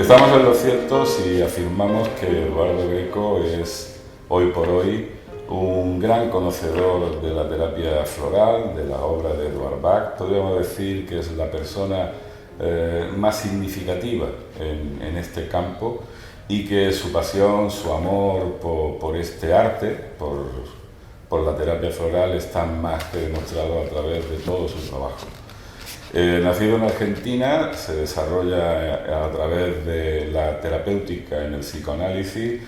Estamos en lo cierto si afirmamos que Eduardo Greco es, hoy por hoy, un gran conocedor de la terapia floral, de la obra de Edward Bach. Podríamos decir que es la persona más significativa en este campo, y que su pasión, su amor por este arte, por la terapia floral, está más que demostrado a través de todo su trabajo. Nacido en Argentina, se desarrolla a través de la terapéutica en el psicoanálisis,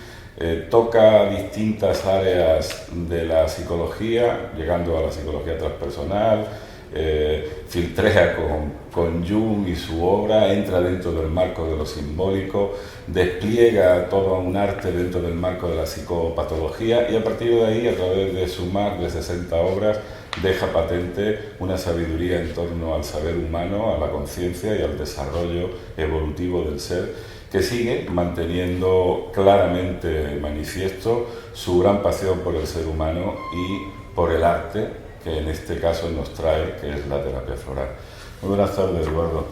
toca distintas áreas de la psicología, llegando a la psicología transpersonal, filtrea con Jung y su obra, entra dentro del marco de lo simbólico, despliega todo un arte dentro del marco de la psicopatología, y a partir de ahí, a través de sus más de 60 obras, deja patente una sabiduría en torno al saber humano, a la conciencia y al desarrollo evolutivo del ser, que sigue manteniendo claramente manifiesto su gran pasión por el ser humano y por el arte, que en este caso nos trae, que es la terapia floral. Muy buenas tardes, Eduardo.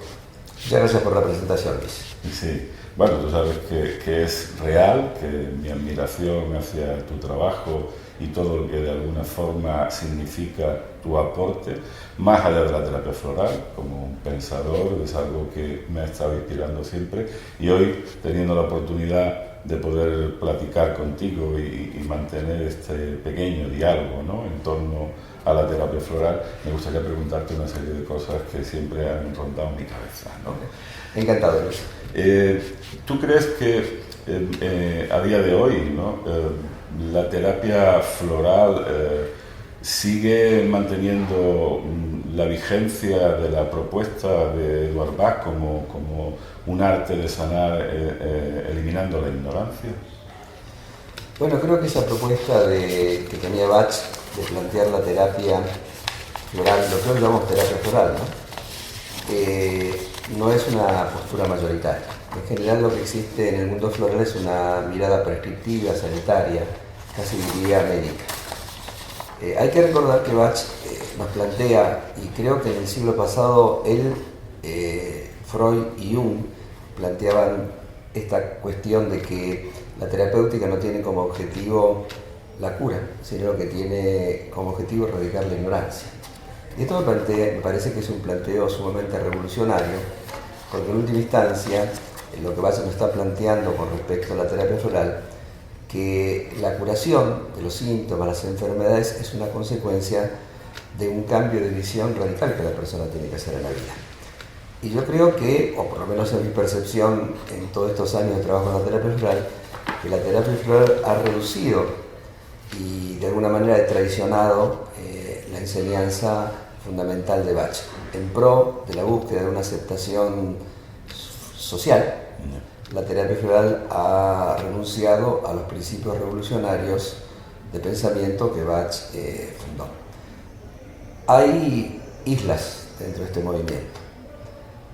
Muchas gracias por la presentación, Luis. Sí, bueno, tú sabes que es real, que mi admiración hacia tu trabajo y todo lo que de alguna forma significa tu aporte, más allá de la terapia floral, como un pensador, es algo que me ha estado inspirando siempre, y hoy, teniendo la oportunidad de poder platicar contigo y mantener este pequeño diálogo, ¿no?, en torno a la terapia floral, me gustaría preguntarte una serie de cosas que siempre han rondado mi cabeza, ¿no? Encantado, Luis. ¿Tú crees que a día de hoy, ¿no?, la terapia floral sigue manteniendo la vigencia de la propuesta de Edward Bach como un arte de sanar eliminando la ignorancia? Bueno, creo que esa propuesta que tenía Bach de plantear la terapia floral, lo que hoy llamamos terapia floral, no es una postura mayoritaria. En general, lo que existe en el mundo floral es una mirada prescriptiva, sanitaria, casi diría médica. Hay que recordar que Bach nos plantea, y creo que en el siglo pasado él, Freud y Jung planteaban esta cuestión de que la terapéutica no tiene como objetivo la cura, sino que tiene como objetivo erradicar la ignorancia. Y esto me parece que es un planteo sumamente revolucionario, porque en última instancia lo que Bach nos está planteando con respecto a la terapia floral, que la curación de los síntomas, las enfermedades, es una consecuencia de un cambio de visión radical que la persona tiene que hacer en la vida. Y yo creo que, o por lo menos en mi percepción en todos estos años de trabajo en la terapia floral, que la terapia floral ha reducido y de alguna manera ha traicionado la enseñanza fundamental de Bach, en pro de la búsqueda de una aceptación social. La terapia floral ha renunciado a los principios revolucionarios de pensamiento que Bach fundó. Hay islas dentro de este movimiento.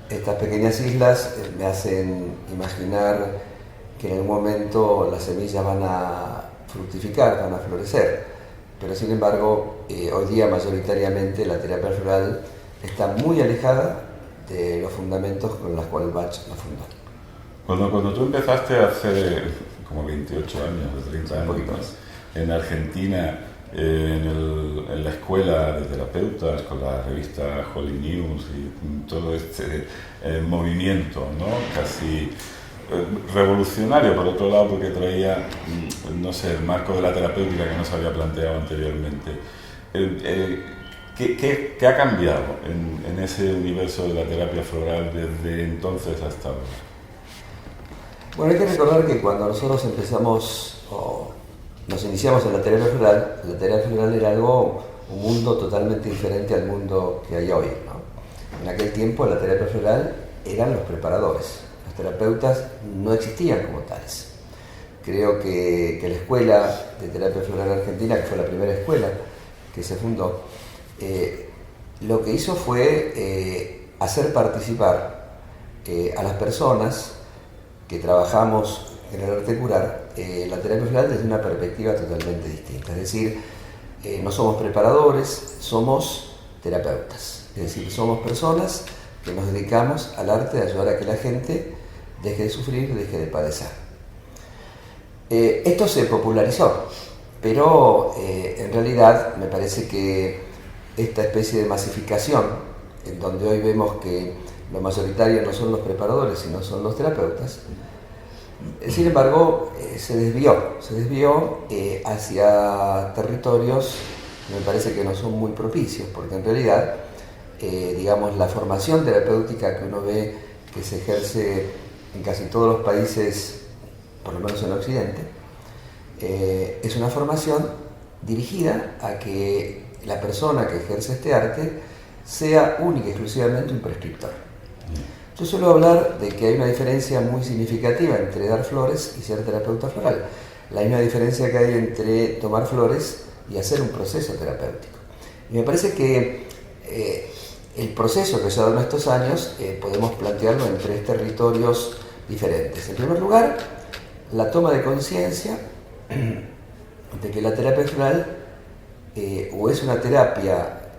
Estas pequeñas islas me hacen imaginar que en algún momento las semillas van a fructificar, van a florecer, pero sin embargo hoy día mayoritariamente la terapia floral está muy alejada de los fundamentos con los cuales Bach la fundó. Cuando tú empezaste hace como 28 años, 30 años, en Argentina, en la escuela de terapeutas, con la revista Holy News y todo este movimiento, ¿no?, casi revolucionario, por otro lado, porque traía, no sé, el marco de la terapéutica que no se había planteado anteriormente. ¿Qué ha cambiado en ese universo de la terapia floral desde entonces hasta ahora? Bueno, hay que recordar que cuando nosotros nos iniciamos en la terapia floral era un mundo totalmente diferente al mundo que hay hoy, ¿no? En aquel tiempo la terapia floral eran los preparadores. Los terapeutas no existían como tales. Creo que la escuela de terapia floral argentina, que fue la primera escuela que se fundó, lo que hizo fue hacer participar a las personas que trabajamos en el arte curar la terapia floral desde una perspectiva totalmente distinta. Es decir, no somos preparadores, somos terapeutas. Es decir, somos personas que nos dedicamos al arte de ayudar a que la gente deje de sufrir, deje de padecer. Esto se popularizó, pero en realidad me parece que esta especie de masificación, en donde hoy vemos que lo mayoritario no son los preparadores, sino son los terapeutas, sin embargo, se desvió hacia territorios que me parece que no son muy propicios, porque en realidad, digamos, la formación terapéutica que uno ve que se ejerce en casi todos los países, por lo menos en Occidente, es una formación dirigida a que la persona que ejerce este arte sea única y exclusivamente un prescriptor. Yo suelo hablar de que hay una diferencia muy significativa entre dar flores y ser terapeuta floral. La misma diferencia que hay entre tomar flores y hacer un proceso terapéutico. Y me parece que el proceso que se ha dado en estos años podemos plantearlo en 3 territorios diferentes. En primer lugar, la toma de conciencia de que la terapia floral o es una terapia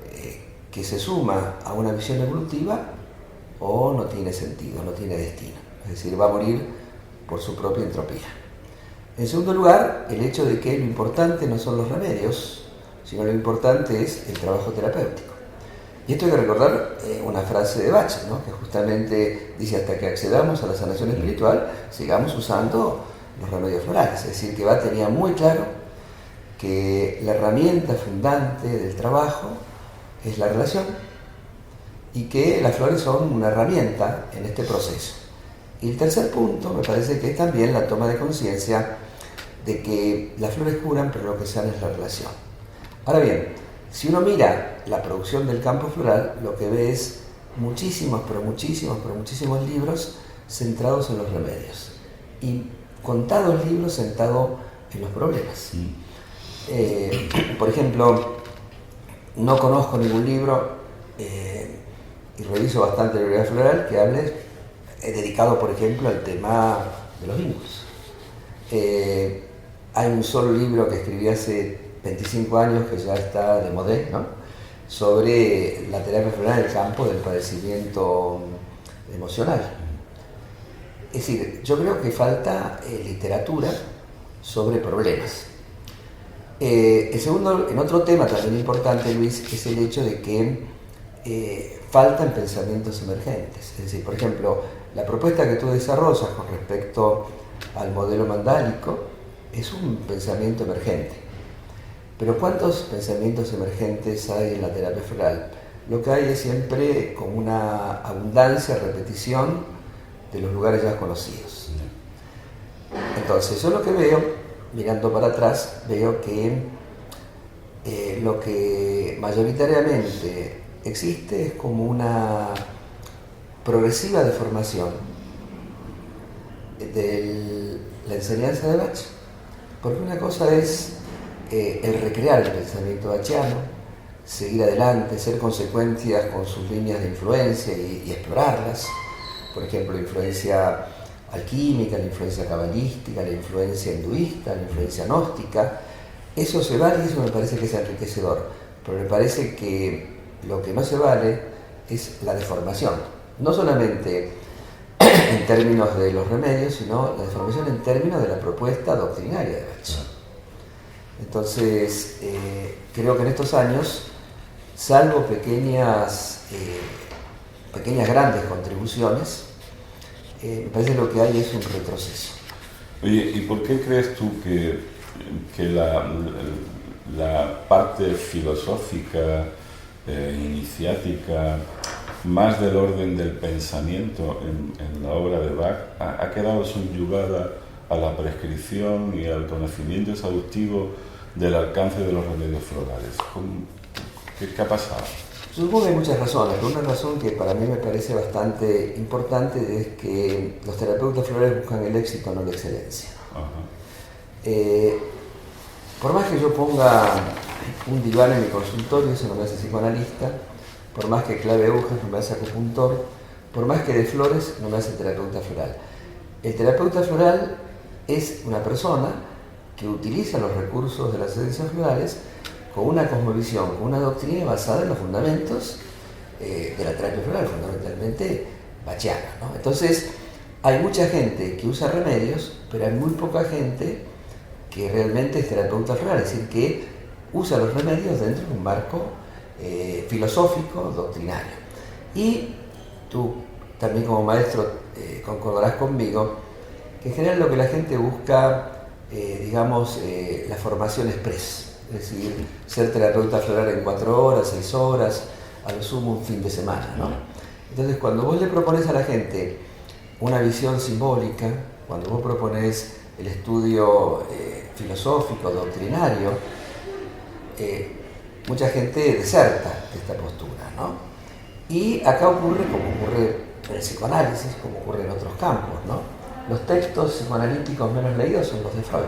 que se suma a una visión evolutiva o no tiene sentido, no tiene destino. Es decir, va a morir por su propia entropía. En segundo lugar, el hecho de que lo importante no son los remedios, sino lo importante es el trabajo terapéutico. Y esto hay que recordar una frase de Bach, ¿no? Que justamente dice: hasta que accedamos a la sanación espiritual, sigamos usando los remedios florales. Es decir, que Bach tenía muy claro que la herramienta fundante del trabajo es la relación y que las flores son una herramienta en este proceso. Y el tercer punto me parece que es también la toma de conciencia de que las flores curan, pero lo que sana es la relación. Ahora bien, si uno mira la producción del campo floral, lo que ve es muchísimos libros centrados en los remedios y contados libros centrados en los problemas. Por ejemplo, no conozco ningún libro y reviso bastante la bibliografía floral que hable dedicado, por ejemplo, al tema de los vínculos. Hay un solo libro que escribí hace 25 años que ya está de modé, ¿no? Sobre la terapia floral en el campo del padecimiento emocional. Es decir, yo creo que falta literatura sobre problemas. El segundo, en otro tema también importante, Luis, es el hecho de que faltan pensamientos emergentes. Es decir, por ejemplo, la propuesta que tú desarrollas con respecto al modelo mandálico es un pensamiento emergente. Pero ¿cuántos pensamientos emergentes hay en la terapia floral? Lo que hay es siempre como una abundancia, repetición de los lugares ya conocidos. Entonces, yo lo que veo, mirando para atrás, veo que lo que mayoritariamente existe es como una progresiva deformación de la enseñanza de Bach, porque una cosa es el recrear el pensamiento bachiano, seguir adelante, ser consecuencias con sus líneas de influencia y explorarlas. Por ejemplo, la influencia alquímica, la influencia cabalística, la influencia hinduista, la influencia gnóstica. Eso se vale y eso me parece que es enriquecedor, pero me parece que lo que no se vale es la deformación, no solamente en términos de los remedios, sino la deformación en términos de la propuesta doctrinaria de Bach. Entonces, creo que en estos años, salvo pequeñas grandes contribuciones, me parece que lo que hay es un retroceso. Oye, ¿y por qué crees tú que la parte filosófica, iniciática, más del orden del pensamiento en la obra de Bach, ha quedado subyugada a la prescripción y al conocimiento exhaustivo del alcance de los remedios florales? ¿Qué ha pasado? Supongo que hay muchas razones, pero una razón que para mí me parece bastante importante es que los terapeutas florales buscan el éxito, no la excelencia. Por más que yo ponga un diván en mi consultorio, eso no me hace psicoanalista. Por más que clave agujas, no me hace acupuntor. Por más que de flores, no me hace terapeuta floral. El terapeuta floral es una persona que utiliza los recursos de las ciencias florales con una cosmovisión, con una doctrina basada en los fundamentos de la terapia floral, fundamentalmente bachiana, ¿no? Entonces, hay mucha gente que usa remedios, pero hay muy poca gente que realmente es terapeuta floral, es decir, que usa los remedios dentro de un marco filosófico, doctrinario. Y tú también como maestro concordarás conmigo que en general lo que la gente busca, digamos, la formación express, es decir, ser terapeuta floral en 4 horas, 6 horas, a lo sumo un fin de semana, ¿no? Entonces, cuando vos le propones a la gente una visión simbólica, cuando vos propones el estudio filosófico, doctrinario, mucha gente deserta de esta postura, ¿no? Y acá ocurre como ocurre en el psicoanálisis, como ocurre en otros campos, ¿no? Los textos psicoanalíticos menos leídos son los de Freud,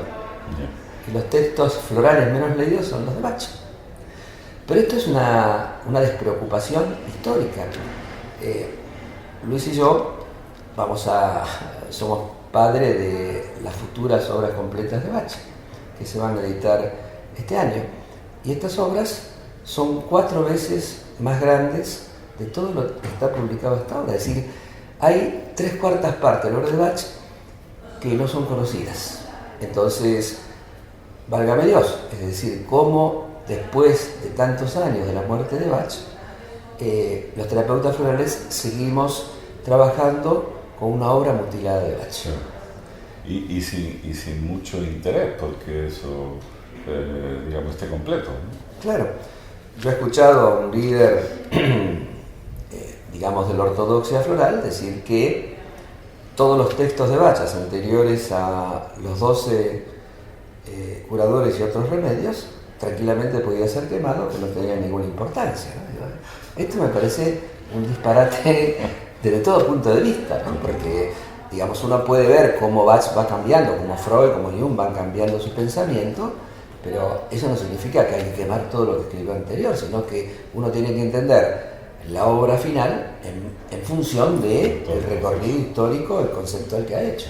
y los textos florales menos leídos son los de Bach. Pero esto es una despreocupación histórica. Luis y yo somos padres de las futuras obras completas de Bach, que se van a editar este año. Y estas obras son 4 veces más grandes de todo lo que está publicado hasta ahora. Es decir, hay 3/4 partes de la obra de Bach que no son conocidas. Entonces, válgame Dios, es decir, cómo después de tantos años de la muerte de Bach, los terapeutas florales seguimos trabajando con una obra mutilada de Bach. Sí. Y sin mucho interés, porque eso, digamos, esté completo, ¿no? Claro, yo he escuchado a un líder, digamos, de la ortodoxia floral decir que todos los textos de Bach anteriores a los 12 curadores y otros remedios tranquilamente podía ser quemado, que no tenía ninguna importancia, ¿no? Esto me parece un disparate desde todo punto de vista, ¿no? Porque, digamos, uno puede ver cómo Bach va cambiando, cómo Freud, cómo Jung van cambiando su pensamiento, pero eso no significa que hay que quemar todo lo que escribió anterior, sino que uno tiene que entender la obra final en función del recorrido histórico, el conceptual que ha hecho.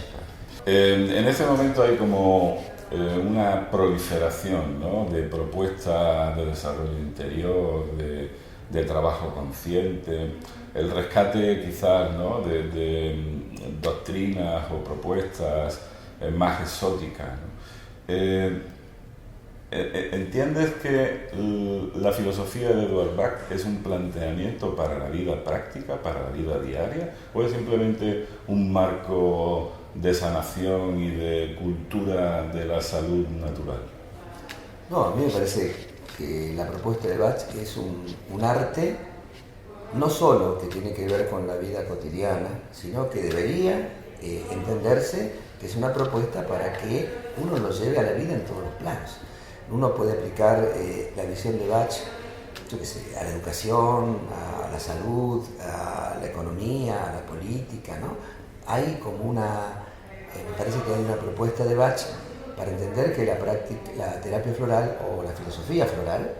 En ese momento hay como una proliferación, ¿no?, de propuestas de desarrollo interior, de trabajo consciente, el rescate quizás, ¿no?, de doctrinas o propuestas más exóticas, ¿no? ¿Entiendes que la filosofía de Eduard Bach es un planteamiento para la vida práctica, para la vida diaria, o es simplemente un marco de sanación y de cultura de la salud natural? No, a mí me parece que la propuesta de Bach es un arte no solo que tiene que ver con la vida cotidiana, sino que debería entenderse que es una propuesta para que uno lo lleve a la vida en todos los planos. Uno puede aplicar la visión de Bach, yo qué sé, a la educación, a la salud, a la economía, a la política, ¿no? Hay como me parece que hay una propuesta de Bach para entender que la terapia floral o la filosofía floral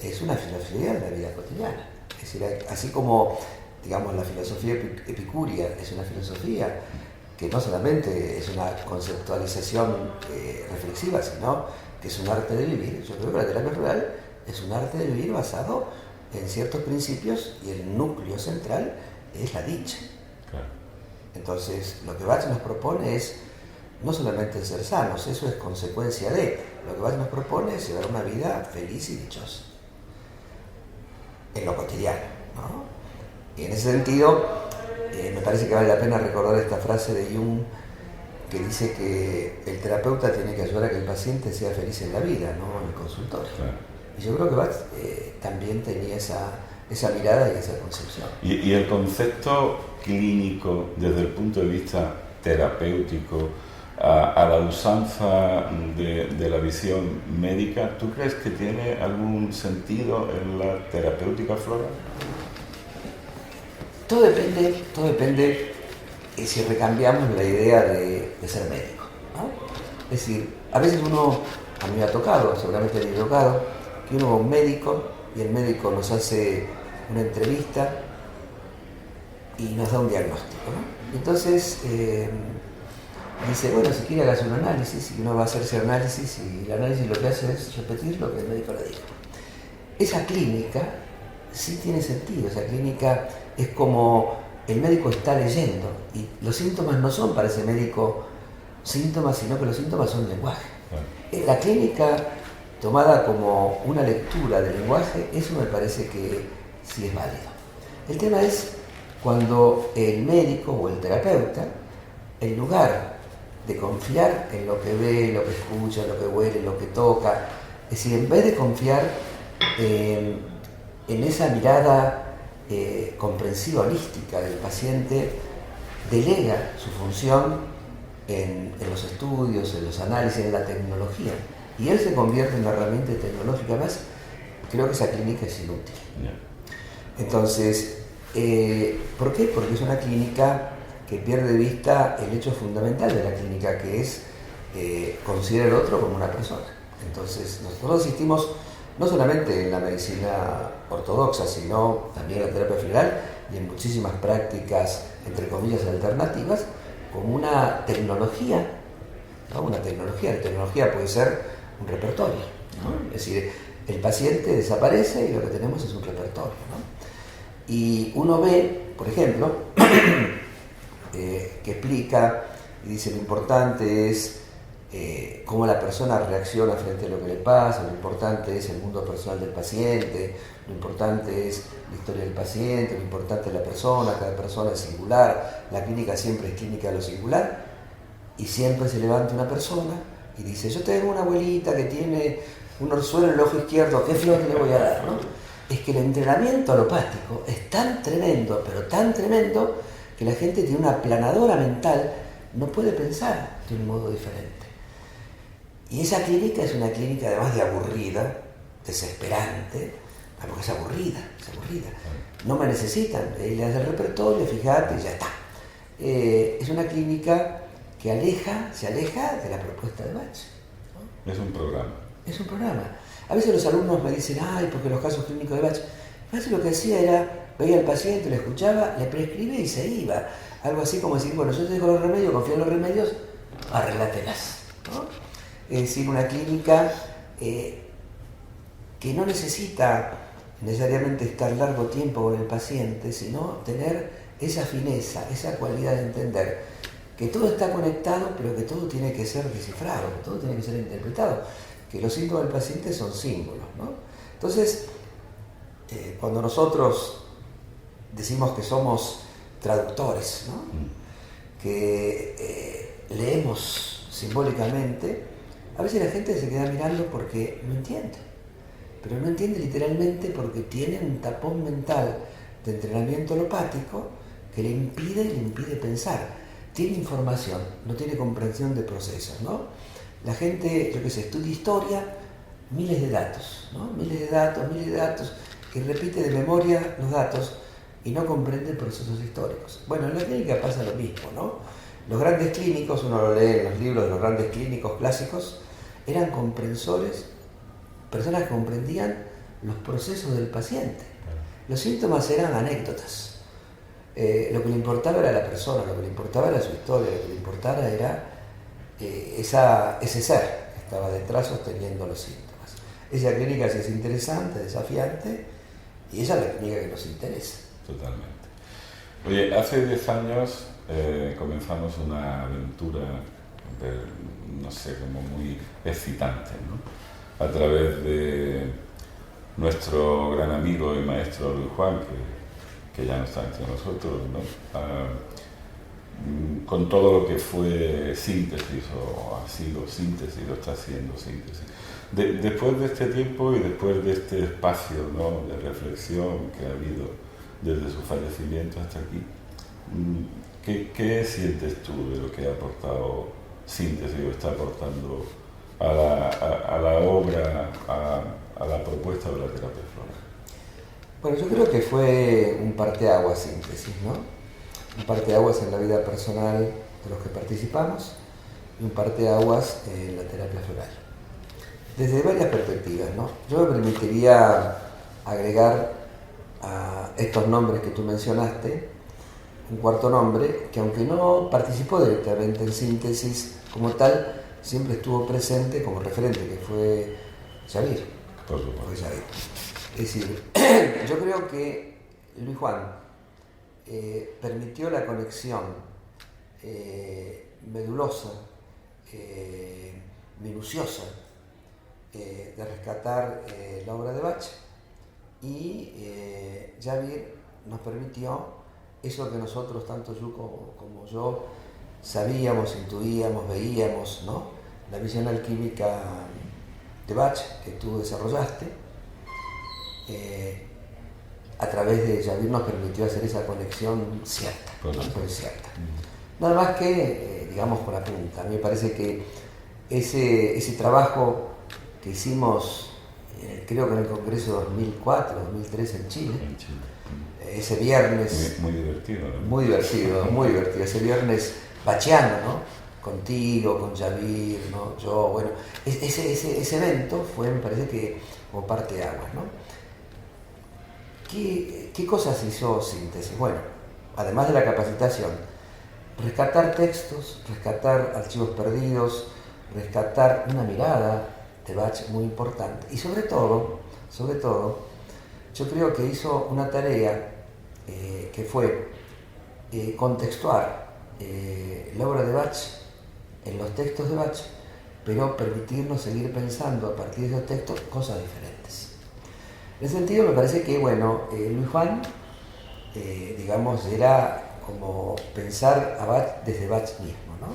es una filosofía de la vida cotidiana. Es decir, así como, digamos, la filosofía epicúrea es una filosofía que no solamente es una conceptualización reflexiva, sino que es un arte de vivir. Yo creo que la terapia floral es un arte de vivir basado en ciertos principios y el núcleo central es la dicha. Claro. Entonces, lo que Bach nos propone es no solamente el ser sanos, eso es consecuencia de. Lo que Bach nos propone es llevar una vida feliz y dichosa, en lo cotidiano, ¿no? Y en ese sentido, me parece que vale la pena recordar esta frase de Jung que dice que el terapeuta tiene que ayudar a que el paciente sea feliz en la vida, no en el consultorio. Claro. Y yo creo que Bach también tenía esa mirada y esa concepción. ¿Y el concepto clínico desde el punto de vista terapéutico a la usanza de la visión médica, tú crees que tiene algún sentido en la terapéutica floral? Todo depende si recambiamos la idea de ser médico, ¿no? Es decir, a veces a mí me ha tocado, seguramente me ha tocado, que uno va a un médico y el médico nos hace una entrevista y nos da un diagnóstico, ¿no? Entonces dice, bueno, si quiere hagas un análisis, y uno va a hacer ese análisis y el análisis lo que hace es repetir lo que el médico le dijo. Esa clínica sí tiene sentido, esa clínica es como el médico está leyendo y los síntomas no son para ese médico síntomas, sino que los síntomas son lenguaje. La clínica tomada como una lectura del lenguaje, eso me parece que sí es válido. El tema es cuando el médico o el terapeuta, en lugar de confiar en lo que ve, lo que escucha, lo que huele, lo que toca, es decir, en vez de confiar en esa mirada comprensiva, holística del paciente, delega su función en los estudios, en los análisis, en la tecnología, y él se convierte en una herramienta tecnológica más. Creo que esa clínica es inútil. Entonces, ¿por qué? Porque es una clínica que pierde de vista el hecho fundamental de la clínica, que es considerar al otro como una persona. Entonces, nosotros asistimos no solamente en la medicina ortodoxa, sino también en la terapia floral y en muchísimas prácticas, entre comillas, alternativas, como una tecnología, ¿no? Una tecnología. La tecnología puede ser un repertorio, ¿no? Es decir, el paciente desaparece y lo que tenemos es un repertorio, ¿no? Y uno ve, por ejemplo, que explica y dice lo importante es cómo la persona reacciona frente a lo que le pasa, lo importante es el mundo personal del paciente, lo importante es la historia del paciente, lo importante es la persona, cada persona es singular, la clínica siempre es clínica de lo singular, y siempre se levanta una persona y dice, yo tengo una abuelita que tiene un orzuelo en el ojo izquierdo, ¿qué flor le voy a dar? ¿No? Es que el entrenamiento alopático es tan tremendo, pero tan tremendo, que la gente tiene una aplanadora mental, no puede pensar de un modo diferente. Y esa clínica es una clínica además de aburrida, desesperante, porque es aburrida. No me necesitan, le das el repertorio, fíjate, y ya está. Es una clínica que se aleja de la propuesta de Bach, ¿no? Es un programa. Es un programa. A veces los alumnos me dicen, ay, porque los casos clínicos de Bach. Bach lo que hacía era, veía al paciente, le escuchaba, le prescribía y se iba. Algo así como decir, bueno, yo te dejo los remedios, confío en los remedios, arreglátelas, ¿no? Es decir, una clínica que no necesita necesariamente estar largo tiempo con el paciente, sino tener esa fineza, esa cualidad de entender que todo está conectado, pero que todo tiene que ser descifrado, que todo tiene que ser interpretado, que los síntomas del paciente son símbolos, ¿no? Entonces, cuando nosotros decimos que somos traductores, ¿no? Que leemos simbólicamente, a veces la gente se queda mirando porque no entiende, pero no entiende literalmente porque tiene un tapón mental de entrenamiento alopático que le impide pensar. Tiene información, no tiene comprensión de procesos, ¿no? La gente, yo qué sé, estudia historia, miles de datos, ¿no? Miles de datos, y repite de memoria los datos y no comprende procesos históricos. Bueno, en la clínica pasa lo mismo, ¿no? Los grandes clínicos, uno lo lee en los libros de los grandes clínicos clásicos, eran comprensores, personas que comprendían los procesos del paciente. Los síntomas eran anécdotas. Lo que le importaba era la persona, lo que le importaba era su historia, lo que le importaba era ese ser que estaba detrás sosteniendo los síntomas. Esa clínica sí es interesante, desafiante, y esa es la clínica que nos interesa. Totalmente. Oye, hace 10 años comenzamos una aventura, no sé, como muy excitante, ¿no? A través de nuestro gran amigo y maestro Luis Juan, que ya no está entre nosotros, ¿no? Con todo lo que fue síntesis, o ha sido síntesis, o está siendo síntesis. Después de este tiempo y después de este espacio, ¿no?, de reflexión que ha habido desde su fallecimiento hasta aquí, ¿qué sientes tú de lo que ha aportado síntesis o está aportando a la obra, a la propuesta de la terapia floral? Bueno, yo creo que fue un parteaguas síntesis, ¿no? Un parteaguas en la vida personal de los que participamos y un parteaguas en la terapia floral. Desde varias perspectivas, ¿no? Yo me permitiría agregar a estos nombres que tú mencionaste un cuarto nombre que, aunque no participó directamente en síntesis como tal, siempre estuvo presente como referente, que fue Xavier. Por supuesto. Es decir, yo creo que Luis Juan permitió la conexión medulosa, minuciosa, de rescatar la obra de Bach, y Javier nos permitió eso que nosotros, tanto yo como yo, sabíamos, intuíamos, veíamos, ¿no? La visión alquímica de Bach que tú desarrollaste, a través de Javier nos permitió hacer esa conexión cierta, ¿no? Cierta. Nada más que, digamos, con la punta. A mí me parece que ese trabajo que hicimos, creo que en el Congreso 2004, 2003 en Chile, ese viernes... Muy divertido, ¿no? Muy divertido, muy divertido. Ese viernes bachiano, ¿no? Contigo, con Javier, ¿no? Yo, bueno, ese evento fue, me parece que, como parte de aguas, ¿no? ¿Qué cosas hizo Síntesis? Bueno, además de la capacitación, rescatar textos, rescatar archivos perdidos, rescatar una mirada de Bach muy importante, y sobre todo, yo creo que hizo una tarea que fue contextuar la obra de Bach en los textos de Bach, pero permitirnos seguir pensando a partir de esos textos cosas diferentes. En ese sentido me parece que, bueno, Luis Juan, digamos, era como pensar a Bach desde Bach mismo, ¿no?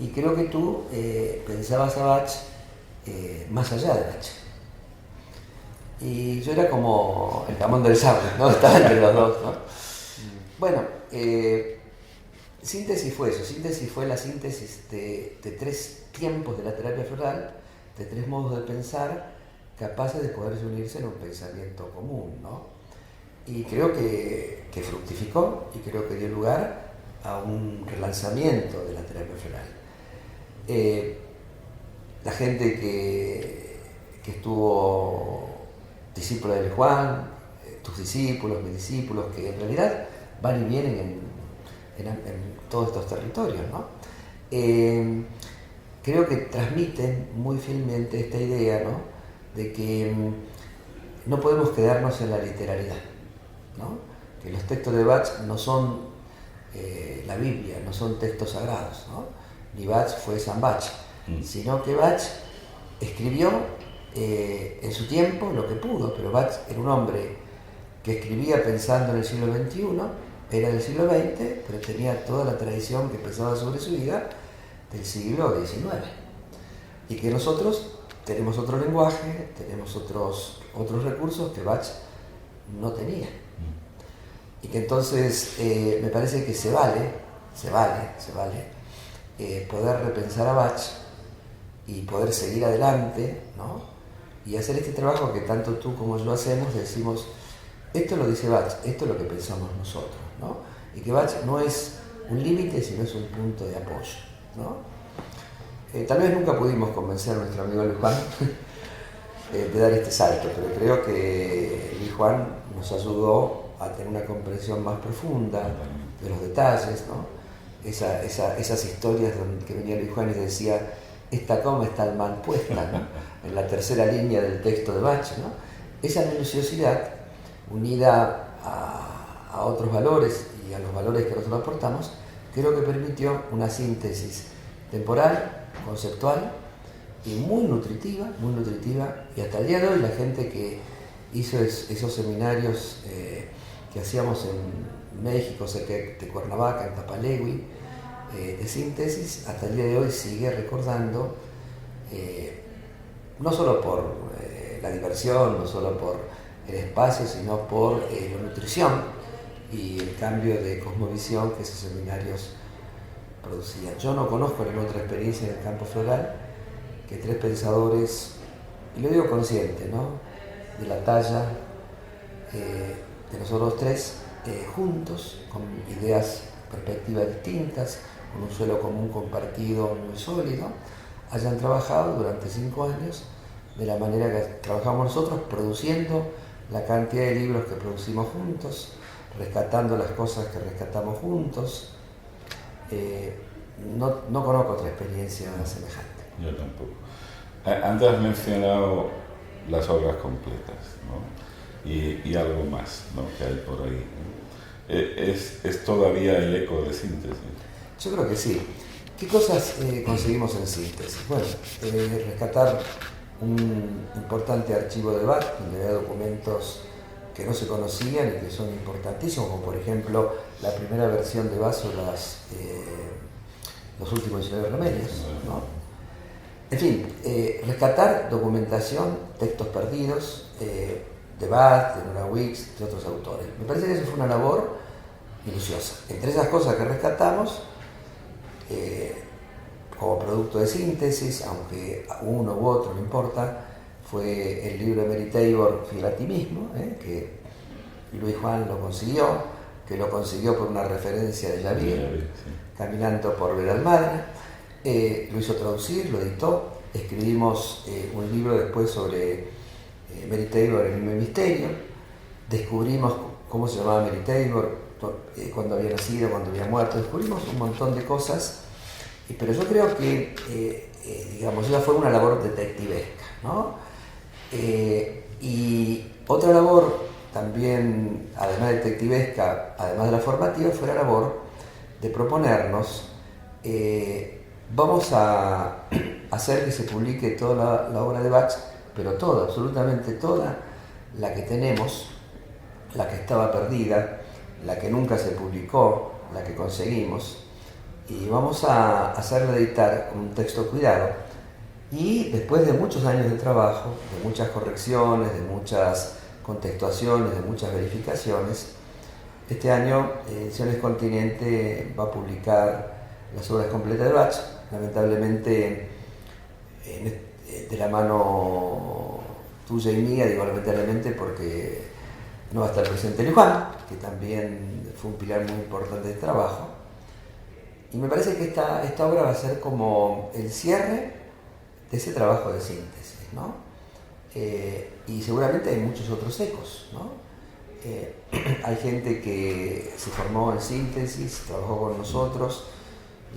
Y creo que tú pensabas a Bach más allá de Bach. Y yo era como el jamón del sable, ¿no? Estaba entre los dos, ¿no? Bueno, Síntesis fue eso. Síntesis fue la síntesis de tres tiempos de la terapia floral, de tres modos de pensar capaces de poderse unirse en un pensamiento común, ¿no? Y creo que fructificó, y creo que dio lugar a un relanzamiento de la terapia floral. La gente que estuvo discípula de Juan, tus discípulos, mis discípulos, que en realidad van y vienen en todos estos territorios, ¿no? Creo que transmiten muy fielmente esta idea, ¿no? De que no podemos quedarnos en la literalidad, ¿no? Que los textos de Bach no son la Biblia, no son textos sagrados, ¿no? Ni Bach fue San Bach, sino que Bach escribió en su tiempo lo que pudo, pero Bach era un hombre que escribía pensando en el siglo XXI, era del siglo XX, pero tenía toda la tradición que pensaba sobre su vida del siglo XIX. Y que nosotros tenemos otro lenguaje, tenemos otros recursos que Bach no tenía. Y que entonces me parece que se vale poder repensar a Bach y poder seguir adelante, ¿no? Y hacer este trabajo que tanto tú como yo hacemos, decimos, esto lo dice Bach, esto es lo que pensamos nosotros, ¿no? Y que Bach no es un límite, sino es un punto de apoyo, ¿no? Tal vez nunca pudimos convencer a nuestro amigo Luis Juan de dar este salto, pero creo que Luis Juan nos ayudó a tener una comprensión más profunda de los detalles, ¿no? Esas historias donde que venía Luis Juan y decía, esta coma está mal puesta, ¿no? En la tercera línea del texto de Bach, ¿no? Esa minuciosidad, unida a otros valores y a los valores que nosotros aportamos, creo que permitió una síntesis temporal, conceptual y muy nutritiva, y hasta el día de hoy la gente que hizo esos seminarios que hacíamos en México, cerca de Cuernavaca, en Tapalegui, de síntesis, hasta el día de hoy sigue recordando, no solo por la diversión, no solo por el espacio, sino por la nutrición y el cambio de cosmovisión que esos seminarios producían. Yo no conozco ninguna otra experiencia en el campo floral que tres pensadores, y lo digo consciente, ¿no? De la talla de nosotros tres, juntos, con ideas, perspectivas distintas, con un suelo común compartido muy sólido, hayan trabajado durante 5 años de la manera que trabajamos nosotros, produciendo la cantidad de libros que producimos juntos, rescatando las cosas que rescatamos juntos. No conozco otra experiencia semejante. Yo tampoco. Antes has mencionado las obras completas, ¿no? Y algo más, ¿no? Que hay por ahí, ¿no? es todavía el eco de síntesis. Yo creo que sí. ¿Qué cosas conseguimos en síntesis? Bueno, rescatar un importante archivo de Bach, donde había documentos que no se conocían y que son importantísimos, como por ejemplo la primera versión de Bach sobre los últimos 19 remedios, ¿no? En fin, rescatar documentación, textos perdidos, de Bach, de Nora Wicks, de otros autores. Me parece que eso fue una labor minuciosa. Entre esas cosas que rescatamos, como producto de síntesis, aunque uno u otro no importa, fue el libro de Mary Taylor, Fiel a ti mismo, que Luis Juan lo consiguió, que lo consiguió por una referencia de Javier, sí. Caminando por Belalmadre. Lo hizo traducir, lo editó, escribimos un libro después sobre Mary Taylor, El Mismo Misterio, descubrimos cómo se llamaba Mary Taylor, cuándo había nacido, cuándo había muerto, descubrimos un montón de cosas, pero yo creo que, digamos, ya fue una labor detectivesca, ¿no? Y otra labor también, además detectivesca, además de la formativa, fue la labor de proponernos, vamos a hacer que se publique toda la obra de Bach, pero toda, absolutamente toda, la que tenemos, la que estaba perdida, la que nunca se publicó, la que conseguimos, y vamos a hacerla editar con un texto cuidado. Y después de muchos años de trabajo, de muchas correcciones, de muchas contextuaciones, de muchas verificaciones, este año Ediciones Continente va a publicar las obras completas de Bach, lamentablemente de la mano tuya y mía, digo lamentablemente porque no va a estar presente Luis Juan, que también fue un pilar muy importante de trabajo. Y me parece que esta obra va a ser como el cierre de ese trabajo de síntesis, ¿no? Y seguramente hay muchos otros ecos, ¿no? Hay gente que se formó en síntesis, trabajó con nosotros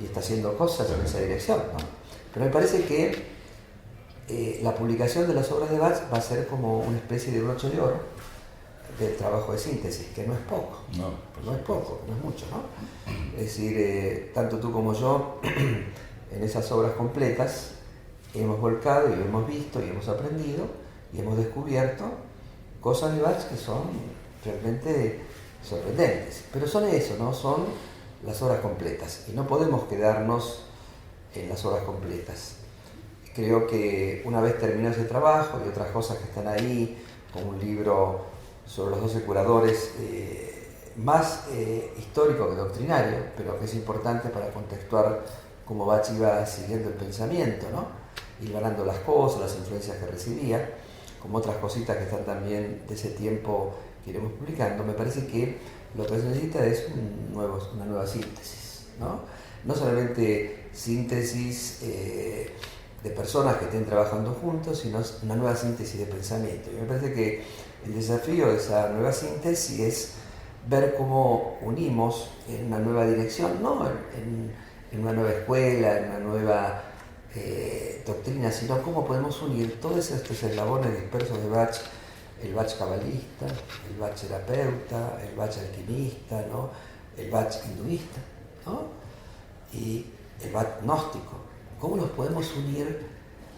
y está haciendo cosas en esa dirección, ¿no? Pero me parece que la publicación de las obras de Bach va a ser como una especie de broche de oro del trabajo de síntesis, que no es poco, no es poco, no es mucho, ¿no? Es decir, tanto tú como yo, en esas obras completas, hemos volcado y hemos visto y hemos aprendido y hemos descubierto cosas de Bach que son realmente sorprendentes. Pero son eso, ¿no? Son las obras completas y no podemos quedarnos en las obras completas. Creo que una vez terminado ese trabajo y otras cosas que están ahí, como un libro sobre los 12 curadores, más histórico que doctrinario, pero que es importante para contextuar cómo Bach iba siguiendo el pensamiento, ¿no? Y ganando las cosas, las influencias que recibía, como otras cositas que están también de ese tiempo que iremos publicando. Me parece que lo que se necesita es una nueva síntesis, ¿no? No solamente síntesis de personas que estén trabajando juntos, sino una nueva síntesis de pensamiento. Y me parece que el desafío de esa nueva síntesis es ver cómo unimos en una nueva dirección, no en una nueva escuela, en una nueva doctrina, sino cómo podemos unir todos estos eslabones dispersos de Bach, el Bach cabalista, el Bach terapeuta, el Bach alquimista, ¿no? El Bach hinduista, ¿no? Y el Bach gnóstico. ¿Cómo los podemos unir?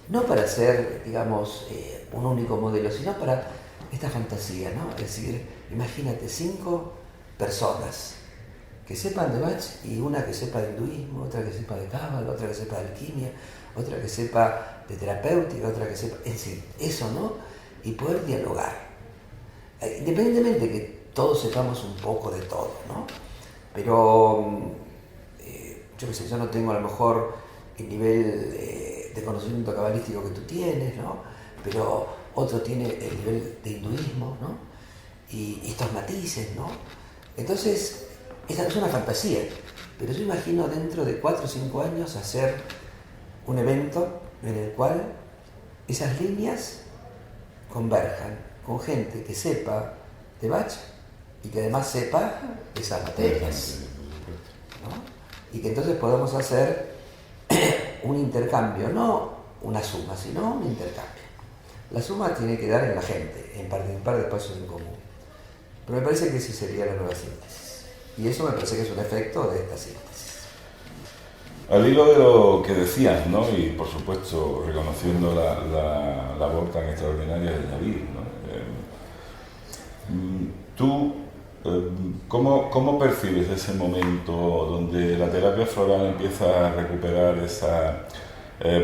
No para hacer, digamos, un único modelo, sino para esta fantasía, ¿no? Es decir, imagínate 5 personas que sepan de Bach y una que sepa de hinduismo, otra que sepa de cábala, otra que sepa de alquimia, otra que sepa de terapéutica, otra que sepa... Es decir, eso, ¿no? Y poder dialogar. Independientemente de que todos sepamos un poco de todo, ¿no? Pero, yo qué sé, yo no tengo a lo mejor el nivel de conocimiento cabalístico que tú tienes, ¿no? Pero otro tiene el nivel de hinduismo, ¿no? Y estos matices, ¿no? Entonces, esa es una fantasía, pero yo imagino dentro de 4 o 5 años hacer un evento en el cual esas líneas converjan con gente que sepa de Bach y que además sepa esas materias, ¿no? Y que entonces podamos hacer un intercambio, no una suma, sino un intercambio. La suma tiene que dar en la gente, en participar de espacios en común. Pero me parece que esa sería la nueva síntesis. Y eso me parece que es un efecto de esta síntesis. Al hilo de lo que decías, ¿no? Y por supuesto reconociendo la labor tan extraordinaria de David, ¿no? Tú, ¿cómo percibes ese momento donde la terapia floral empieza a recuperar esa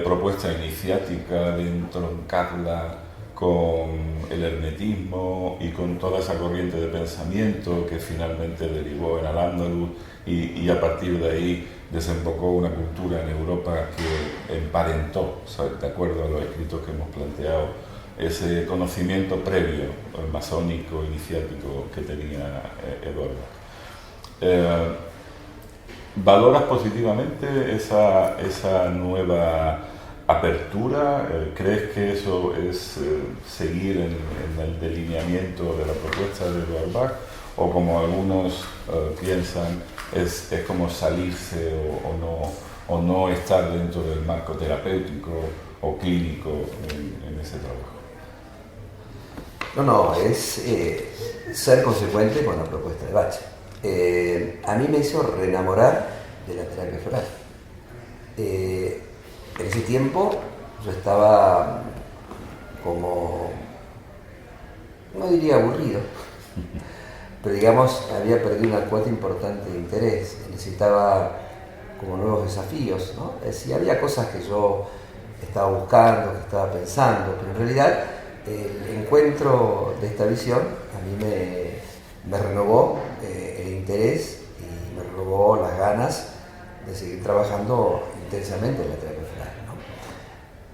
propuesta iniciática de entroncarla con el hermetismo y con toda esa corriente de pensamiento que finalmente derivó en Al-Ándalus y a partir de ahí desembocó una cultura en Europa que emparentó, ¿sabes? De acuerdo a los escritos que hemos planteado, ese conocimiento previo, masónico, iniciático que tenía Eduardo? ¿Valoras positivamente esa nueva apertura? ¿Crees que eso es seguir en el delineamiento de la propuesta de Eduard Bach? ¿O como algunos piensan, es como salirse o no estar dentro del marco terapéutico o clínico en ese trabajo? No, es ser consecuente con la propuesta de Bach. A mí me hizo reenamorar de la terapia floral. En ese tiempo yo estaba como, no diría aburrido, pero digamos había perdido una cuota importante de interés, necesitaba como nuevos desafíos, ¿no? Es decir, había cosas que yo estaba buscando, que estaba pensando, pero en realidad el encuentro de esta visión a mí me renovó el interés y me renovó las ganas de seguir trabajando intensamente en la terapia floral, ¿no?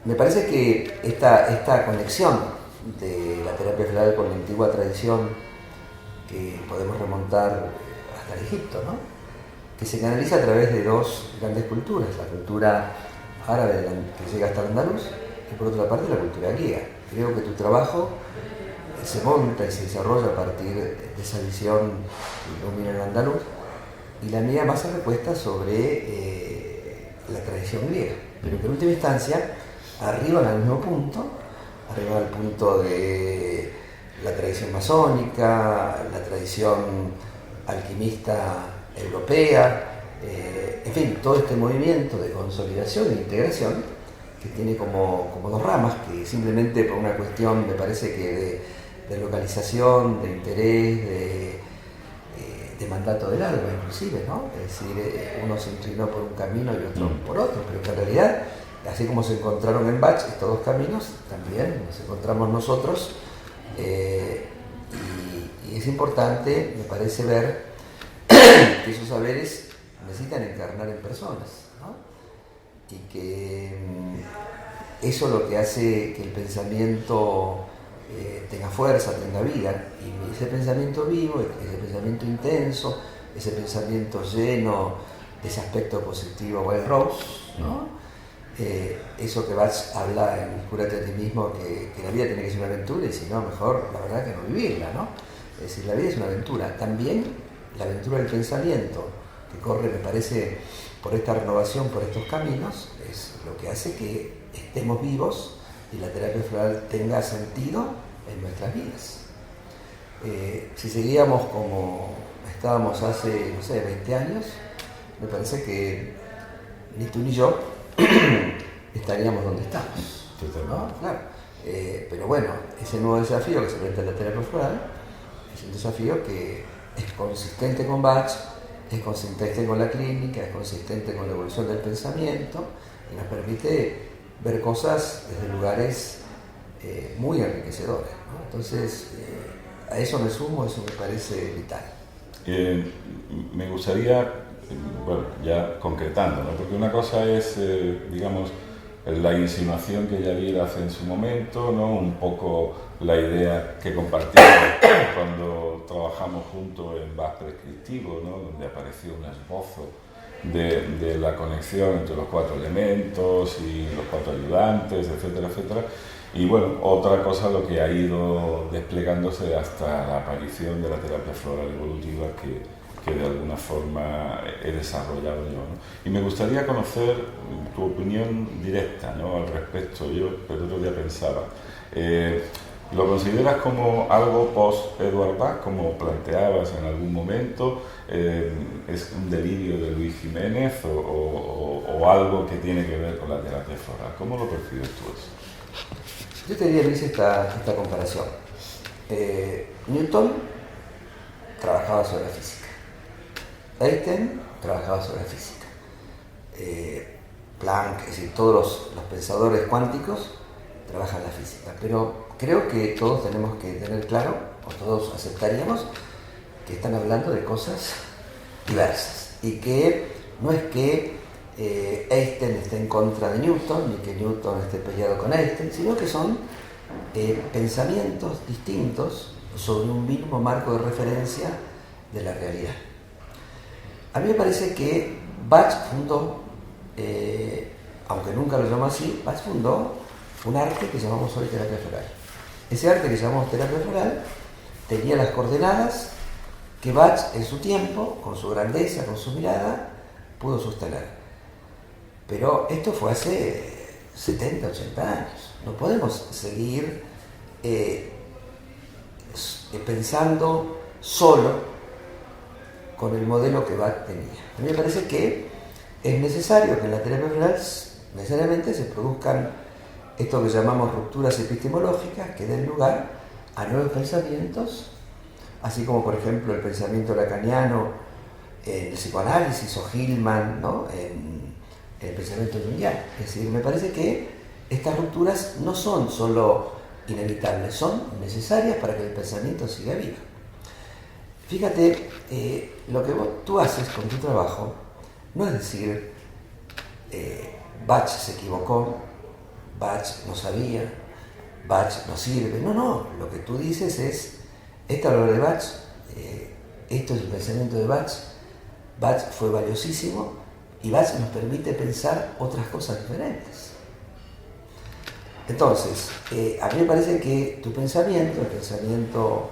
Me parece que esta conexión de la terapia floral con la antigua tradición, que podemos remontar hasta el Egipto, ¿no? Que se canaliza a través de dos grandes culturas, la cultura árabe que llega hasta el andaluz y por otra parte la cultura griega. Creo que tu trabajo se monta y se desarrolla a partir de esa visión que domina el andaluz y la mía más se repuesta sobre la tradición griega, pero que en última instancia arriban al mismo punto, arriban al punto de la tradición masónica, la tradición alquimista europea, en fin, todo este movimiento de consolidación e integración que tiene como dos ramas, que simplemente por una cuestión, me parece que de localización, de interés, de mandato del alma inclusive, ¿no? Es decir, uno se inclinó por un camino y otro por otro, pero que en realidad, así como se encontraron en Bach estos dos caminos, también nos encontramos nosotros, y es importante, me parece, ver que esos saberes necesitan encarnar en personas, ¿no? Y que eso es lo que hace que el pensamiento tenga fuerza, tenga vida, y ese pensamiento vivo, ese pensamiento intenso, ese pensamiento lleno de ese aspecto positivo, Wild Rose, ¿no? Eso que Bach habla en Cúrate a ti mismo, que la vida tiene que ser una aventura, y si no, mejor la verdad que no vivirla, ¿no? Es decir, la vida es una aventura. También la aventura del pensamiento, que corre, me parece, por esta renovación, por estos caminos, es lo que hace que estemos vivos y la terapia floral tenga sentido en nuestras vidas. Si seguíamos como estábamos hace, no sé, 20 años, me parece que ni tú ni yo estaríamos donde estamos, ¿no? Claro. Pero bueno, ese nuevo desafío que se presenta en la terapia floral es un desafío que es consistente con Bach, es consistente con la clínica, es consistente con la evolución del pensamiento y nos permite ver cosas desde lugares muy enriquecedores, ¿no? Entonces, a eso me sumo, eso me parece vital. Me gustaría, bueno, ya concretando, ¿no? Porque una cosa es, digamos, la insinuación que Javier hace en su momento, ¿no? Un poco la idea que compartimos cuando trabajamos juntos en Bach Prescriptivo, ¿no? Donde apareció un esbozo de la conexión entre los cuatro elementos y los cuatro ayudantes, etcétera, etcétera. Y bueno, otra cosa lo que ha ido desplegándose hasta la aparición de la terapia floral evolutiva que de alguna forma he desarrollado yo, ¿no? Y me gustaría conocer tu opinión directa, ¿no? Al respecto. Yo el otro día pensaba, ¿Lo consideras como algo post-Edward Bach, como planteabas en algún momento? ¿Es un delirio de Luis Jiménez o algo que tiene que ver con la terapia floral? ¿Cómo lo percibes tú eso? Yo te diría, Luis, esta comparación. Newton trabajaba sobre la física. Einstein trabajaba sobre la física. Planck, es decir, todos los pensadores cuánticos trabajan la física. Pero creo que todos tenemos que tener claro, o todos aceptaríamos, que están hablando de cosas diversas. Y que no es que Einstein esté en contra de Newton, ni que Newton esté peleado con Einstein, sino que son pensamientos distintos sobre un mismo marco de referencia de la realidad. A mí me parece que Bach fundó, aunque nunca lo llamó así, Bach fundó un arte que llamamos hoy terapia floral. Ese arte que llamamos terapia floral tenía las coordenadas que Bach en su tiempo, con su grandeza, con su mirada, pudo sostener. Pero esto fue hace 70, 80 años. No podemos seguir pensando solo con el modelo que Bach tenía. A mí me parece que es necesario que en la terapia floral necesariamente se produzcan esto que llamamos rupturas epistemológicas que den lugar a nuevos pensamientos, así como por ejemplo el pensamiento lacaniano en el psicoanálisis o Hillman, ¿no? en el pensamiento junguiano. Es decir, me parece que estas rupturas no son solo inevitables, son necesarias para que el pensamiento siga vivo. Fíjate, lo que tú haces con tu trabajo no es decir Bach se equivocó, Bach no sabía, Bach no sirve. No, lo que tú dices es, esta es la obra de Bach, esto es el pensamiento de Bach, Bach fue valiosísimo y Bach nos permite pensar otras cosas diferentes. Entonces, a mí me parece que tu pensamiento, el pensamiento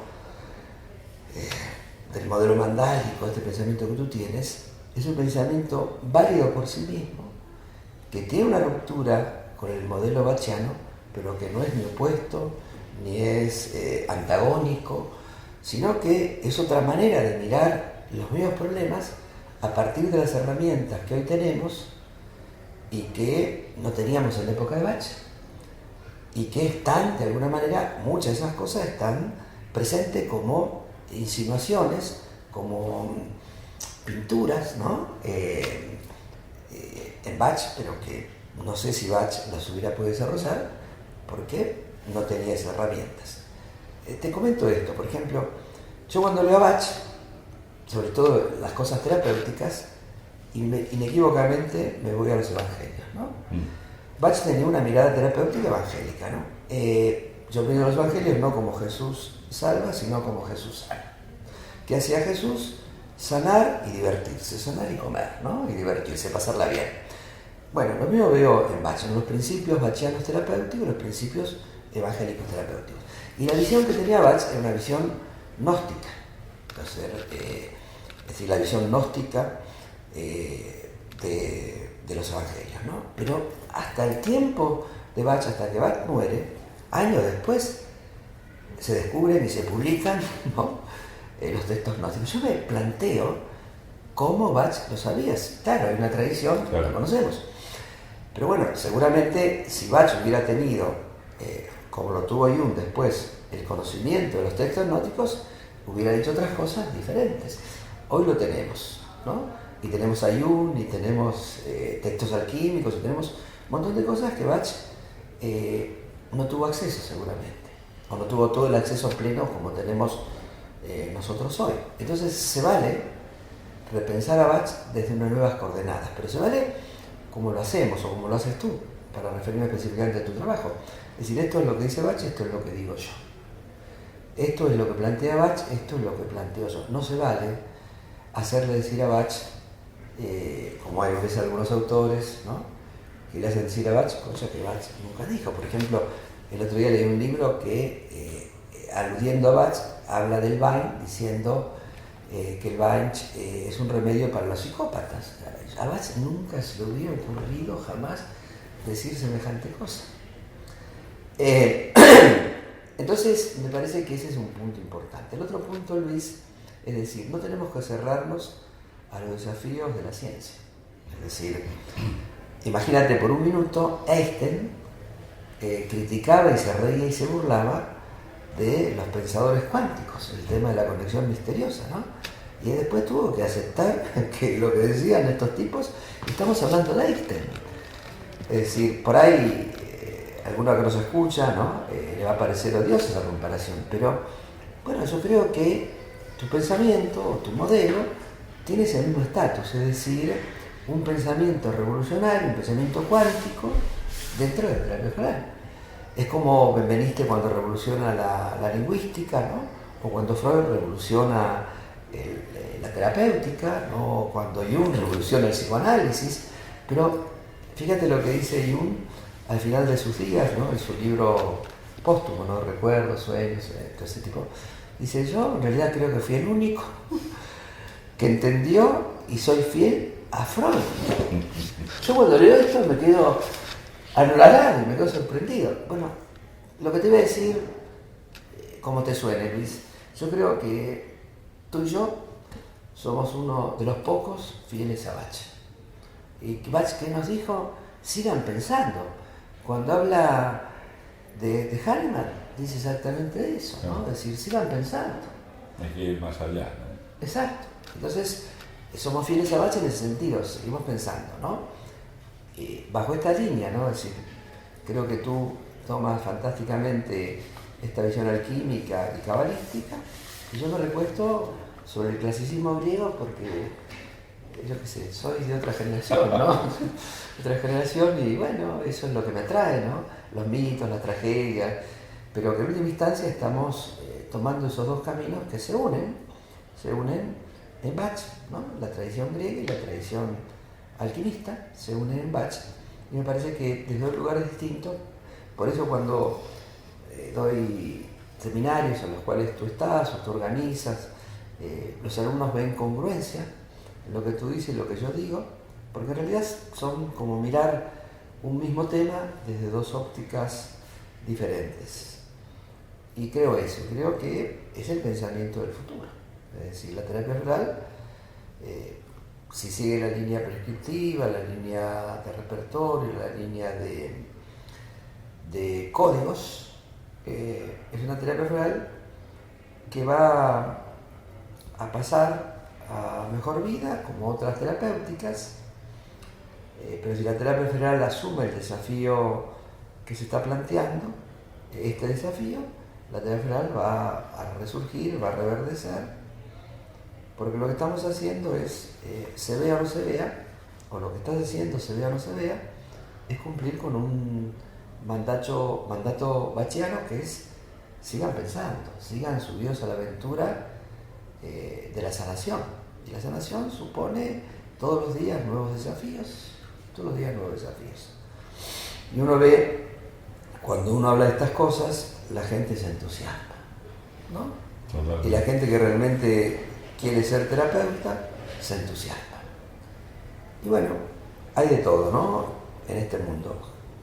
del modelo mandálico, este pensamiento que tú tienes, es un pensamiento válido por sí mismo, que tiene una ruptura con el modelo bachiano, pero que no es ni opuesto, ni es antagónico, sino que es otra manera de mirar los mismos problemas a partir de las herramientas que hoy tenemos y que no teníamos en la época de Bach, y que están, de alguna manera, muchas de esas cosas están presentes como insinuaciones, como pinturas, ¿no? En Bach, pero que no sé si Bach las hubiera podido desarrollar porque no tenía esas herramientas. Te comento esto, por ejemplo, yo cuando leo a Bach, sobre todo las cosas terapéuticas, inequívocamente me voy a los evangelios, ¿no? Bach tenía una mirada terapéutica evangélica, ¿no? Yo veo los evangelios no como Jesús salva, sino como Jesús sana. ¿Qué hacía Jesús? Sanar y divertirse, sanar y comer, ¿no? Y divertirse, pasarla bien. Bueno, lo mismo veo en Bach, en los principios bachianos terapéuticos y los principios evangélicos terapéuticos. Y la visión que tenía Bach era una visión gnóstica, entonces, es decir, la visión gnóstica de los evangelios, ¿no? Pero hasta el tiempo de Bach, hasta que Bach muere, años después, se descubren y se publican, ¿no? Los textos gnósticos. Yo me planteo cómo Bach lo sabía. Claro, hay una tradición, claro, la conocemos. Pero bueno, seguramente si Bach hubiera tenido, como lo tuvo Jung después, el conocimiento de los textos gnósticos, hubiera dicho otras cosas diferentes. Hoy lo tenemos, ¿no? Y tenemos a Jung, y tenemos textos alquímicos, y tenemos un montón de cosas que Bach no tuvo acceso seguramente, o no tuvo todo el acceso pleno como tenemos nosotros hoy. Entonces se vale repensar a Bach desde unas nuevas coordenadas, pero se vale como lo hacemos o como lo haces tú, para referirme específicamente a tu trabajo. Es decir, esto es lo que dice Bach, esto es lo que digo yo. Esto es lo que plantea Bach, esto es lo que planteo yo. No se vale hacerle decir a Bach, como hay veces algunos autores, ¿no?, que le hacen decir a Bach cosas que Bach nunca dijo. Por ejemplo, el otro día leí un libro que, aludiendo a Bach, habla del Wein, diciendo que el Wein es un remedio para los psicópatas. A Bach nunca se le hubiera ocurrido jamás decir semejante cosa. Entonces, me parece que ese es un punto importante. El otro punto, Luis, es decir, no tenemos que cerrarnos a los desafíos de la ciencia. Es decir, imagínate por un minuto, Einstein criticaba y se reía y se burlaba de los pensadores cuánticos, el tema de la conexión misteriosa, ¿no? Y después tuvo que aceptar que lo que decían estos tipos, estamos hablando de Einstein. Es decir, por ahí, alguno que nos escucha, ¿no? Le va a parecer odiosa esa comparación, pero bueno, yo creo que tu pensamiento o tu modelo tiene ese mismo estatus, es decir, un pensamiento revolucionario, un pensamiento cuántico dentro de la terapia floral. Es como Benveniste cuando revoluciona la lingüística, ¿no? O cuando Freud revoluciona la terapéutica, ¿no? O cuando Jung revoluciona el psicoanálisis. Pero fíjate lo que dice Jung al final de sus días, ¿no? En su libro póstumo, ¿no? Recuerdos, sueños, todo ese tipo. Dice, yo en realidad creo que fui el único que entendió y soy fiel a Freud. Yo cuando leo esto me quedo anonadado y me quedo sorprendido. Bueno, lo que te voy a decir, como te suene, Luis, yo creo que tú y yo somos uno de los pocos fieles a Bach. Y Bach, ¿qué nos dijo? Sigan pensando. Cuando habla de Hahnemann, dice exactamente eso, ¿no? Es decir, sigan pensando. Hay que ir más allá, ¿no? Exacto. Entonces, somos fieles a Bach en ese sentido, seguimos pensando, ¿no? Y bajo esta línea, ¿no? Es decir, creo que tú tomas fantásticamente esta visión alquímica y cabalística, y yo me recuesto sobre el clasicismo griego porque, yo qué sé, soy de otra generación, ¿no? Otra generación, y bueno, eso es lo que me atrae, ¿no? Los mitos, las tragedias, pero que en última instancia estamos tomando esos dos caminos que se unen en Bach, ¿no? La tradición griega y la tradición alquimista se unen en Bach, y me parece que desde dos lugares distintos. Por eso cuando doy seminarios en los cuales tú estás o tú organizas, los alumnos ven congruencia en lo que tú dices y lo que yo digo, porque en realidad son como mirar un mismo tema desde dos ópticas diferentes. Y creo eso, creo que es el pensamiento del futuro. Es decir, la terapia floral, si sigue la línea prescriptiva, la línea de repertorio, la línea de códigos, es una terapia floral que va a pasar a mejor vida, como otras terapéuticas, pero si la terapia floral asume el desafío que se está planteando, este desafío, la terapia floral va a resurgir, va a reverdecer, porque lo que estamos haciendo es, se vea o no se vea, o lo que estás haciendo, se vea o no se vea, es cumplir con un mandato bachiano que es, sigan pensando, sigan subidos a la aventura de la sanación. Y la sanación supone todos los días nuevos desafíos, todos los días nuevos desafíos. Y uno ve, cuando uno habla de estas cosas, la gente se entusiasma, ¿no? Totalmente. Y la gente que realmente quiere ser terapeuta, se entusiasma. Y bueno, hay de todo, ¿no? En este mundo.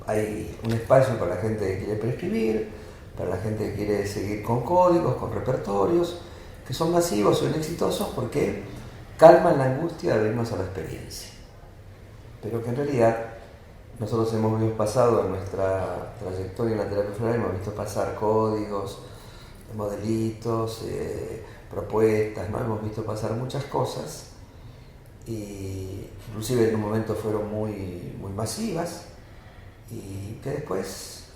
Hay un espacio para la gente que quiere prescribir, para la gente que quiere seguir con códigos, con repertorios, que son masivos, son exitosos porque calman la angustia de irnos a la experiencia. Pero que en realidad nosotros hemos visto pasado en nuestra trayectoria en la terapia floral, hemos visto pasar códigos, modelitos, propuestas, ¿no? Hemos visto pasar muchas cosas, y inclusive en un momento fueron muy masivas y que después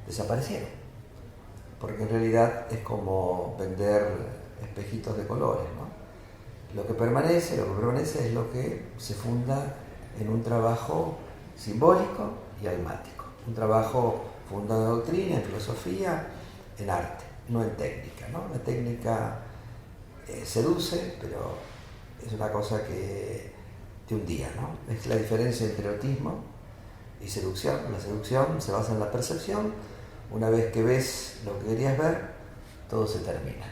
desaparecieron, porque en realidad es como vender espejitos de colores, ¿no? Lo que permanece es lo que se funda en un trabajo simbólico y almático, un trabajo fundado en doctrina, en filosofía, en arte, no en técnica, ¿no? La técnica seduce, pero es una cosa que de un día, ¿no? Es la diferencia entre erotismo y seducción. La seducción se basa en la percepción. Una vez que ves lo que querías ver, todo se termina.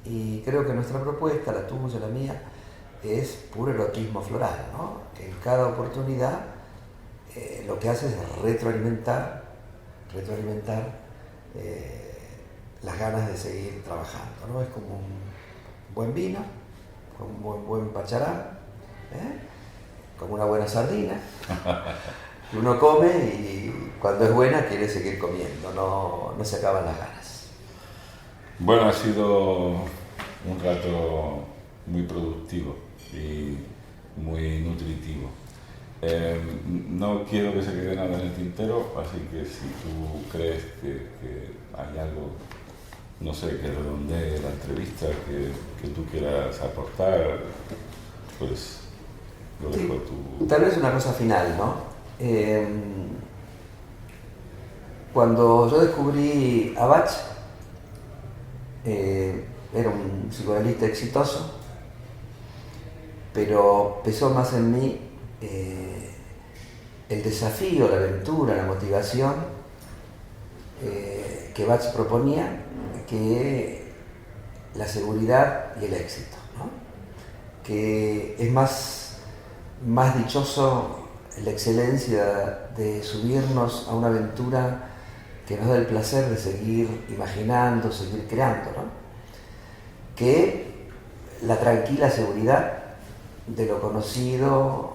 Y creo que nuestra propuesta, la tuya, la mía, es puro erotismo floral, ¿no? En cada oportunidad lo que hace es retroalimentar las ganas de seguir trabajando, ¿no? Es como un buen vino, como un buen pacharán, como una buena sardina, que uno come y cuando es buena quiere seguir comiendo, no se acaban las ganas. Bueno, ha sido un rato muy productivo y muy nutritivo. No quiero que se quede nada en el tintero, así que si tú crees que hay algo, no sé, que redondee la entrevista, que tú quieras aportar, pues lo dejo a tu... Tal vez una cosa final, ¿no? Cuando yo descubrí a Bach, era un psicoanalista exitoso, pero pesó más en mí el desafío, la aventura, la motivación que Bach proponía, que la seguridad y el éxito, ¿no? Que es más dichoso la excelencia de subirnos a una aventura que nos da el placer de seguir imaginando, seguir creando, ¿no? Que la tranquila seguridad de lo conocido,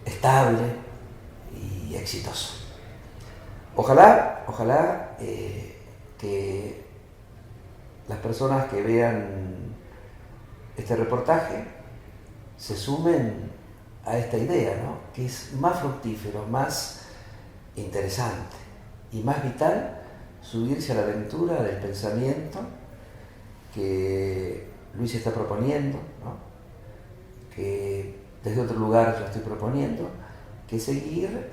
estable y exitoso. Ojalá que las personas que vean este reportaje se sumen a esta idea, ¿no? Que es más fructífero, más interesante y más vital subirse a la aventura del pensamiento que Luis está proponiendo, ¿no? Que desde otro lugar yo estoy proponiendo, que seguir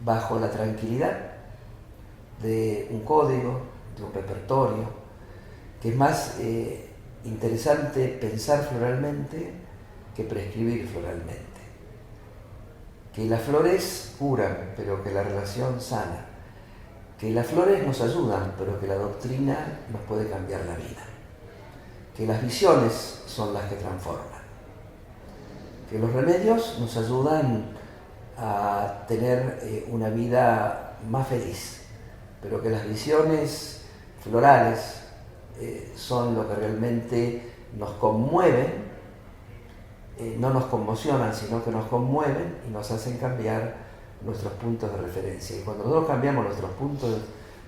bajo la tranquilidad de un código, de un repertorio, que es más interesante pensar floralmente que prescribir floralmente. Que las flores curan, pero que la relación sana. Que las flores nos ayudan, pero que la doctrina nos puede cambiar la vida. Que las visiones son las que transforman. Que los remedios nos ayudan a tener una vida más feliz, pero que las visiones florales son lo que realmente nos conmueven, no nos conmocionan, sino que nos conmueven y nos hacen cambiar nuestros puntos de referencia. Y cuando nosotros cambiamos nuestros puntos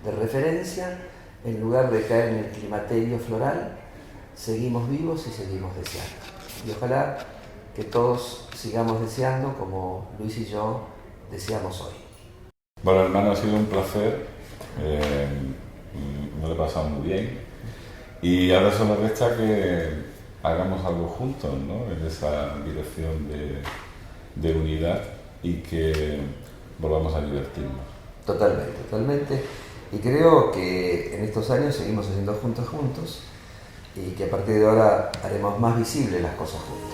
de referencia, en lugar de caer en el climaterio floral, seguimos vivos y seguimos deseando. Y ojalá que todos sigamos deseando como Luis y yo deseamos hoy. Bueno, hermano, ha sido un placer, me lo he pasado muy bien y ahora solo resta que hagamos algo juntos, ¿no? En esa dirección de unidad y que volvamos a divertirnos. Totalmente. Y creo que en estos años seguimos haciendo juntos y que a partir de ahora haremos más visibles las cosas juntos.